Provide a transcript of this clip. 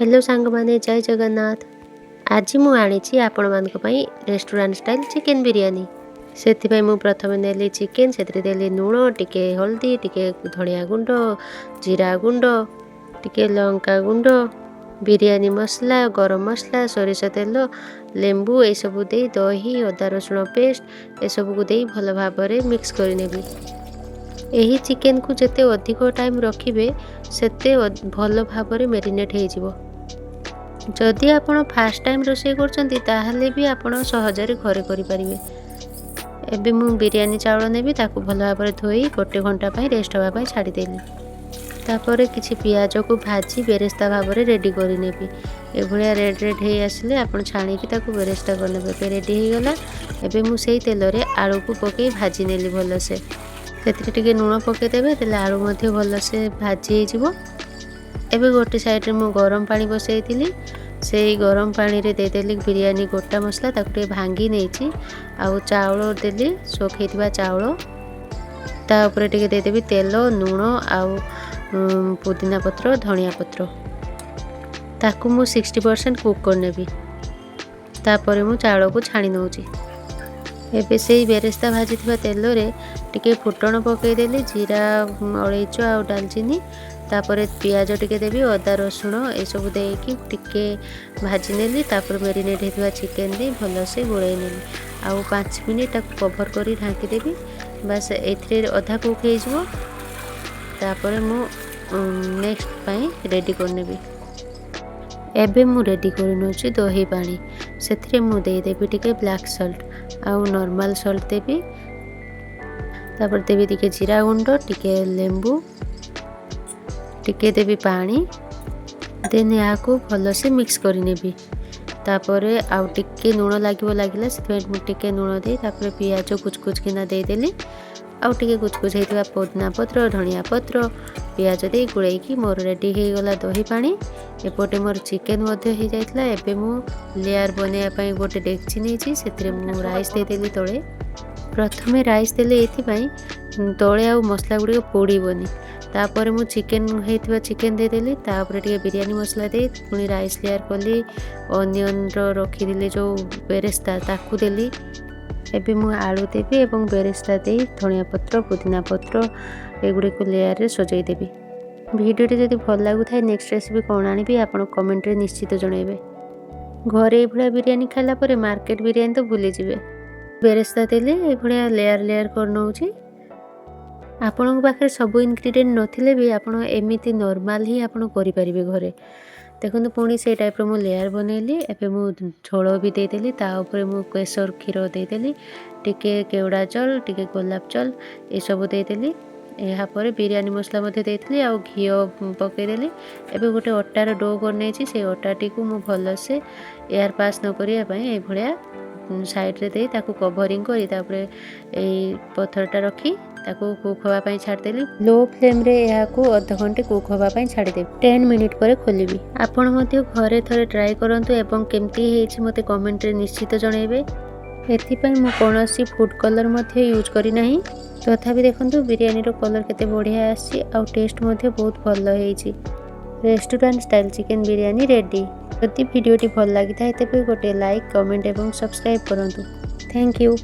Hello सांग माने जय जगन्नाथ। आज मु आनी आपण मानक पई रेस्टोरेंट स्टाइल चिकन बिरयानी। से मु प्रथम नेली चिकन से देली लुण टिके हल्दी टिके धनिया गुंड जीरा गुंड टिके लंका गुंड बिरयानी मसला गरम मसला सोरिष तेल लेंबू ये सब दे दही अदा रसुण पेस्ट ये सब को दे भल भाव मिक्स कर नेबी। यही चिकन को जिते अधिक टाइम रखिबे सेते भल भाव मेरिनेट हो। जदि आपण फास्ट टाइम रोषे करछंती ताहले भी आपण सहजरे घरे करि परिबे। एबे मु बिरयानी चावल नेबी ताकू भल भाव धोई गोटे घंटा पई रेस्ट होबा पई छाड़ी देली। तापरे किछि पियाज को भाजी बेरेस्ता भाव रेडी करि नेबी। ए भलिया रेड रेड हे आसले आपण छाणी की ताकू बेरेस्ता कर नेबे। रेडी हे गला। एबे मु सेही तेल रे आलू को पके भाजी नेली भल से। सेतिर टिके लुण पके देबे तेले आलू मध्ये भल से भाजी हे जिवो। एबे गोटे साइड रे मु गरम पानी बसैतिली। से गरम पानी रे दे देली बिरयानी गोटा मसला ताकू भांगी नेछि आउ चावल देली सोखैथिबा चावल ता ऊपर टिके दे देबी तेल लुण आउ पुदीना पत्र धनिया पत्र ताकू मु 60% कुक कर नेबी। तापरे मु चावल को छाणी नउची। एबे से बेरेस्ता भाजी थिबा तेल रे टिके फुटण पकई देली जीरा अलैच आउ दालचीनी तापरे पियाज टिके देबी अदा रसुण ए सब देकी टिके भाजी नेली। तापर मेरिनेट हेतिबा चिकन दे भल से गोळै नेली आउ 5 मिनिट कवर करी ढांकी देबी। बस एथरे आधा कुक हे जिवो। तापर मु नेक्स्ट पई रेडी कर नेबी। एबे मु रेडी कर नउची दही पानी। सेथरे मु दे देबी टिके ब्लैक सॉल्ट आउ नॉर्मल सॉल्ट देबी। तापर देबी टिके जीरा गुंड टिके लेंबू टिके देबी पानी देन या को भल से मिक्स करि नेबी। तापरे आउ टिके लुण लागला से टिके लुण दे तापरे पियाज कुछ कुछ किना दे देली आउ टिके कुछ कुछ हेतिबा पुदीना पत्र धनिया पत्र पियाज दे गुळै की मोर रेडी हे गला दही पानी। एपोटे मोर चिकन मध्ये हे जाइतला। एबे मु लेयर बनेया पई गोटे डेक्ची नेची सेतरे मु राइस दे देली तळे। प्रथमे राइस देले एथि पई तळे आउ मसला गुडी पोड़ीबनी। तापर मु चिकन हेतिबा चिकन दे देली तापर टिके बिरयानी मसला दे पुनी राइस लेयर कली ऑनियन रो रखी दिले जो बेरेस्ता ताकू देली। एबे मु आलू देबी एवं बेरेस्ता दे धनिया पत्र पुदीना पत्र एगुडी को लेयर रे सजाई देबी। वीडियो टी जदि भल लागु थाए नेक्स्ट रेसिपी कोन आनिबी आपण कमेंट रे निश्चित जणाइबे। घरे ए भलिया बिरयानी खाला परे मार्केट बिरयानी तो भूली जिवे। बेरेस्ता देले ए भलिया लेयर लेयर कर नउची। आपण पाखे सब इनग्रेडिएंट नथिले भी आपण एमिति नॉर्मल ही आपण करि परिबे घरे। देखो पुणी से टाइप रो मु लेयर बनैली। एबे मु झोल भी दे देली ता ऊपर मु केसर क्षीर दे देली टिके केवड़ा जल टिके गोलाप जल ए सब दे देली। एहा पर बिरयानी मसला मध्ये देतली आ घी पके देली। एबे गोटे अटार डो कर नेछि से अटाटी को मु भल से एयर पास न करिया पई ए भलिया साइड रे दे ताकू कवरिंग करी तापरे ए पत्थरटा रखी ताकू कुक होबा पई छाड़ देली। लो फ्लेम रे एहा को आधा घंटे कुक होबा पई छाड़ी देबी। 10 मिनिट पर खोलिबी। आपण मध्ये घरे थरे ट्राई करंतु एवं केमती हेछि मते कमेंट रे निश्चित जणाइबे। एथि पई मु कोनोसी फूड कलर मध्ये यूज करी नाही। तथापि देखंतु बिरयानी रो कलर केते बढ़िया आसी आ टेस्ट मध्ये बहुत भल हेछि। Restaurant style chicken biryani ready. यदि वीडियो टी भल लागि थाए तेबे गोटे लाइक कमेंट एवं सब्सक्राइब करंतु। Thank you.